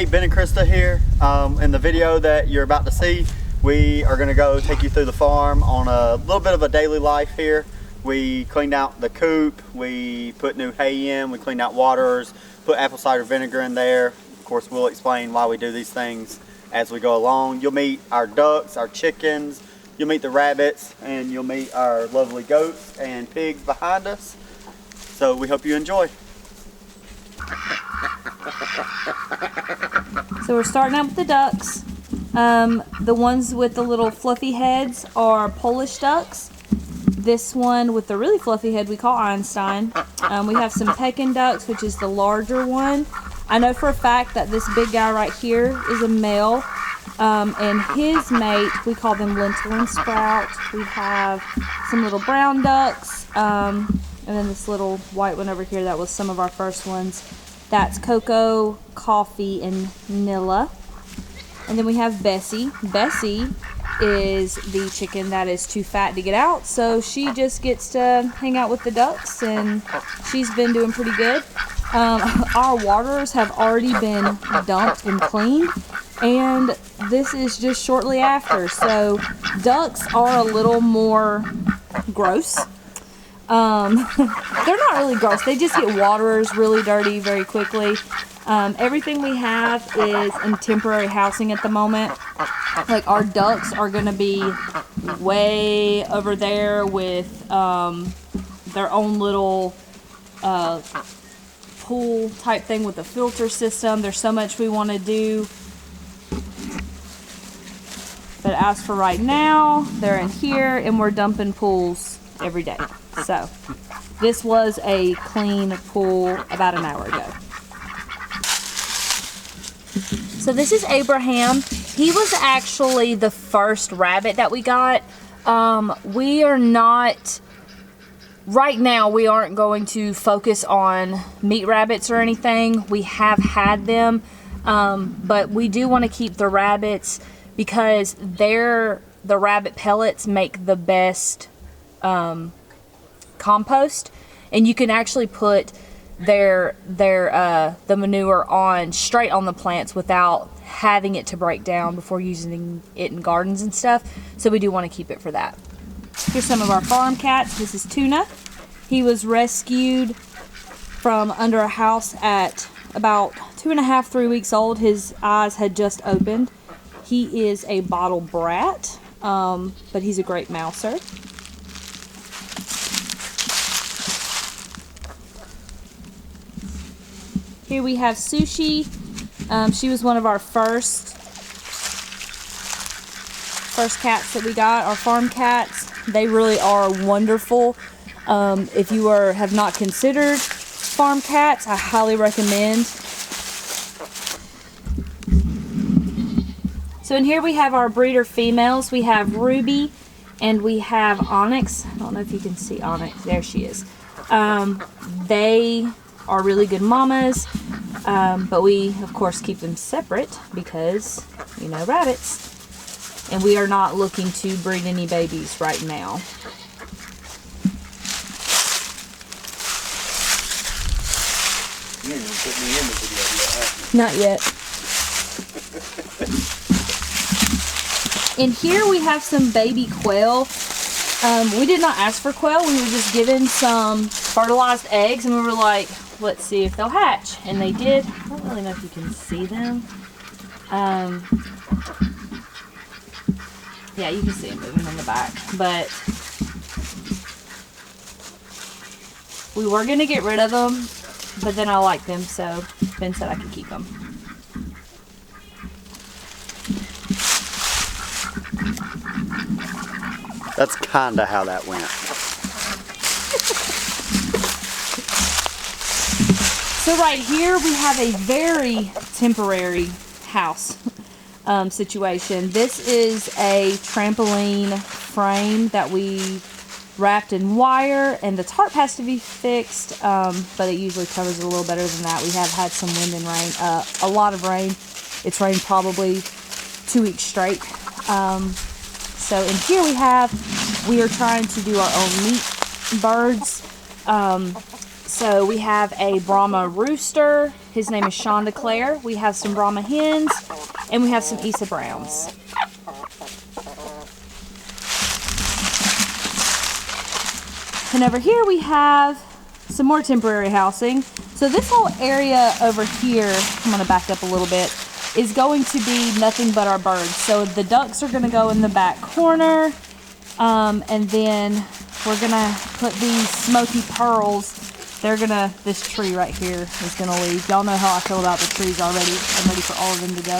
Nate, Ben, and Krista here. In the video that you're about to see, we are going to go take you through the farm on a little bit of a daily life here. We cleaned out the coop, we put new hay in, we cleaned out waters, put apple cider vinegar in there. Of course, we'll explain why we do these things as we go along. You'll meet our ducks, our chickens, you'll meet the rabbits, and you'll meet our lovely goats and pigs behind us. So we hope you enjoy. So we're starting out with the ducks. The ones with the little fluffy heads are Polish ducks. This one with the really fluffy head we call Einstein. We have some Pekin ducks, which is the larger one. I know for a fact that this big guy right here is a male. And his mate, we call them Lentil and Sprout. We have some little brown ducks. And then this little white one over here, that was some of our first ones. That's Coco, Coffee, and Nilla. And then we have Bessie. Bessie is the chicken that is too fat to get out, so she just gets to hang out with the ducks, and she's been doing pretty good. Our waters have already been dumped and cleaned, and this is just shortly after. So ducks are a little more gross. They're not really gross. They just get waterers really dirty very quickly. Everything we have is in temporary housing at the moment. Like our ducks are going to be way over there with their own little pool type thing with a filter system. There's so much we want to do. But as for right now, they're in here and we're dumping pools every day. So this was a clean pool about an hour ago. So this is Abraham. He was actually the first rabbit that we got. We are not, right now we aren't going to focus on meat rabbits or anything. We have had them, but we do want to keep the rabbits because the rabbit pellets make the best compost, and you can actually put the manure on straight on the plants without having it to break down before using it in gardens and stuff. So we do want to keep it for that. Here's some of our farm cats. This is Tuna. He was rescued from under a house at about 2.5, 3 weeks old. His eyes had just opened. He is a bottle brat, but he's a great mouser. Here we have Sushi. She was one of our first cats that we got, our farm cats. They really are wonderful. If you have not considered farm cats, I highly recommend. So in here we have our breeder females. We have Ruby and we have Onyx. I don't know if you can see Onyx. There she is. They are really good mamas, but we of course keep them separate because, you know, rabbits, and we are not looking to breed any babies right now. You didn't even put me in the video yet, have you? Not yet. In here we have some baby quail. We did not ask for quail. We were just given some fertilized eggs, and we were like, let's see if they'll hatch. And they did. I don't really know if you can see them. Yeah, you can see them moving in the back. But we were going to get rid of them, but then I like them, so Ben said I could keep them. That's kind of how that went. So right here we have a very temporary house situation. This is a trampoline frame that we wrapped in wire, and the tarp has to be fixed, but it usually covers it a little better than that. We have had some wind and rain, a lot of rain. It's rained probably 2 weeks straight. So in here we are trying to do our own meat birds. So we have a Brahma rooster. His name is Sean DeClaire. We have some Brahma hens, and we have some Isa Browns. And over here we have some more temporary housing. So this whole area over here, I'm gonna back up a little bit, is going to be nothing but our birds. So the ducks are gonna go in the back corner, and then we're gonna put these smoky pearls. This tree right here is gonna leave. Y'all know how I feel about the trees already. I'm ready for all of them to go.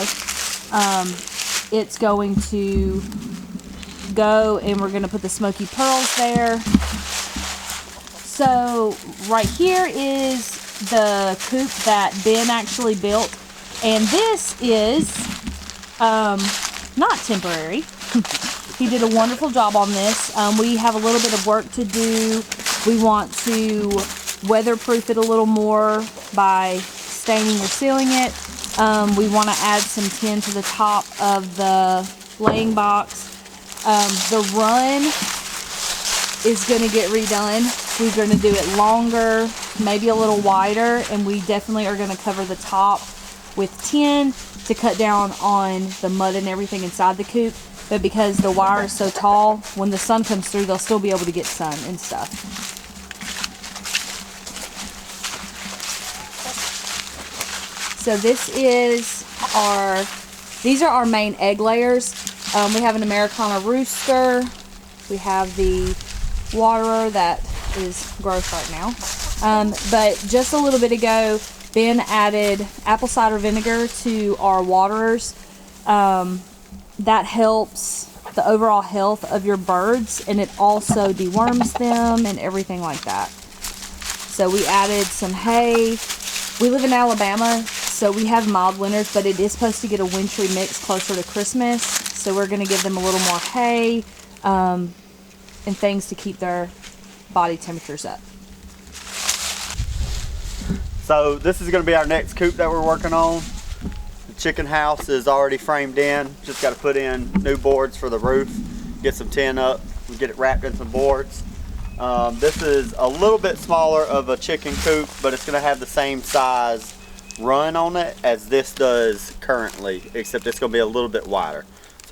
It's going to go, and we're gonna put the smoky pearls there. So right here is the coop that Ben actually built, and this is not temporary. He did a wonderful job on this. We have a little bit of work to do. We want to weatherproof it a little more by staining or sealing it. We want to add some tin to the top of the laying box. The run is going to get redone. We're going to do it longer, maybe a little wider, and we definitely are going to cover the top with tin to cut down on the mud and everything inside the coop. But because the wire is so tall, when the sun comes through, they'll still be able to get sun and stuff. So these are our main egg layers. We have an Americana rooster. We have the waterer that is gross right now. But just a little bit ago, Ben added apple cider vinegar to our waterers. That helps the overall health of your birds, and it also deworms them and everything like that. So we added some hay. We live in Alabama, so we have mild winters, but it is supposed to get a wintry mix closer to Christmas. So we're going to give them a little more hay and things to keep their body temperatures up. So this is going to be our next coop that we're working on. The chicken house is already framed in. Just got to put in new boards for the roof, get some tin up, and get it wrapped in some boards. This is a little bit smaller of a chicken coop, but it's going to have the same size run on it as this does currently, except it's going to be a little bit wider.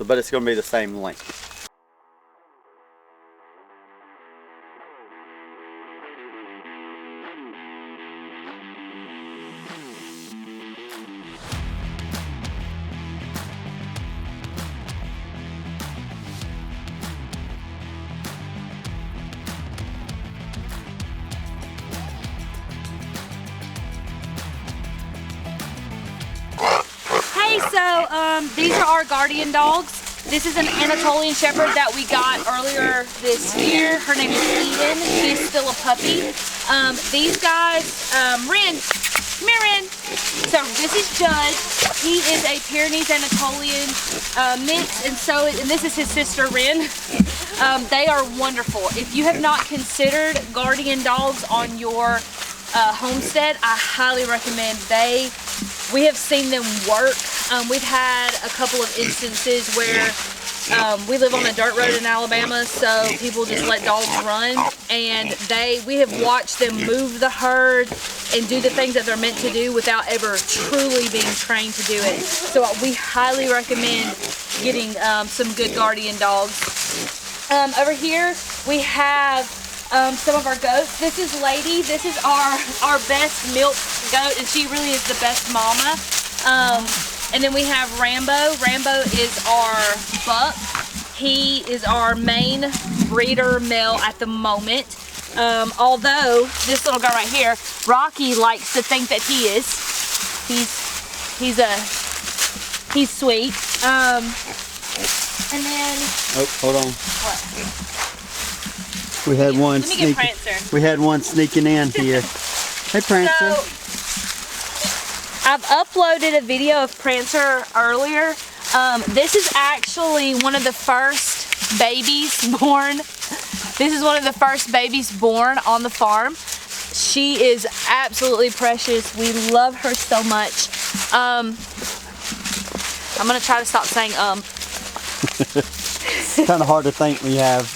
But it's going to be the same length. So these are our guardian dogs. This is an Anatolian Shepherd that we got earlier this year. Her name is Eden. She's still a puppy. These guys, Ren, come here, Ren. So this is Judd. He is a Pyrenees Anatolian mix, and this is his sister, Ren. They are wonderful. If you have not considered guardian dogs on your homestead, I highly recommend. We have seen them work. We've had a couple of instances where we live on a dirt road in Alabama, so people just let dogs run, and we have watched them move the herd and do the things that they're meant to do without ever truly being trained to do it. So we highly recommend getting some good guardian dogs. Over here we have some of our goats. This is Lady. This is our best milk goat, and she really is the best mama. And then we have Rambo. Rambo is our buck. He is our main breeder male at the moment. Although this little guy right here, Rocky, likes to think that he is. He's sweet. And then hold on. What? We had one. Let me get Prancer. We had one sneaking in here. Hey, Prancer. So, I've uploaded a video of Prancer earlier. This is actually one of the first babies born. This is one of the first babies born on the farm. She is absolutely precious. We love her so much. I'm gonna try to stop saying It's kind of hard to think when you have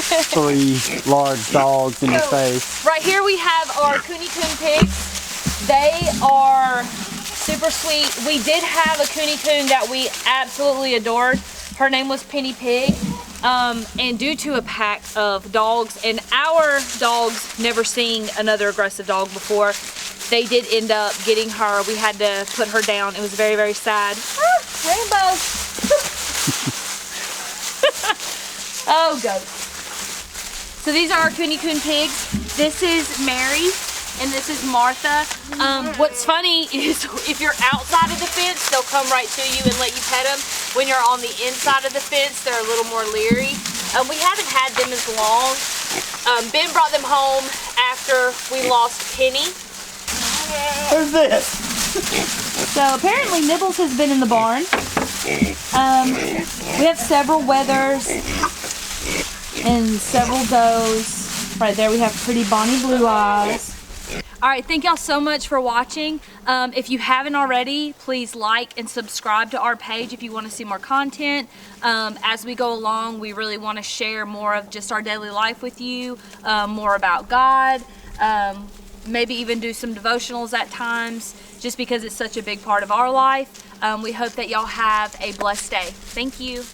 three large dogs in your face. Right here we have our Kuni Kun pigs. They are super sweet. We did have a Kuni Kun that we absolutely adored. Her name was Penny Pig. And due to a pack of dogs, and our dogs never seen another aggressive dog before, they did end up getting her. We had to put her down. It was very, very sad. Ah, Rainbow. Oh, goat. So these are our Kuni Kun pigs. This is Mary, and this is Martha. What's funny is if you're outside of the fence, they'll come right to you and let you pet them. When you're on the inside of the fence, they're a little more leery. We haven't had them as long. Ben brought them home after we lost Penny. Who's this? So apparently Nibbles has been in the barn. We have several wethers and several does. Right there we have pretty Bonnie Blue Eyes. All right, thank y'all so much for watching. If you haven't already, please like and subscribe to our page if you want to see more content. As we go along, we really want to share more of just our daily life with you, more about God, maybe even do some devotionals at times, just because it's such a big part of our life. We hope that y'all have a blessed day. Thank you.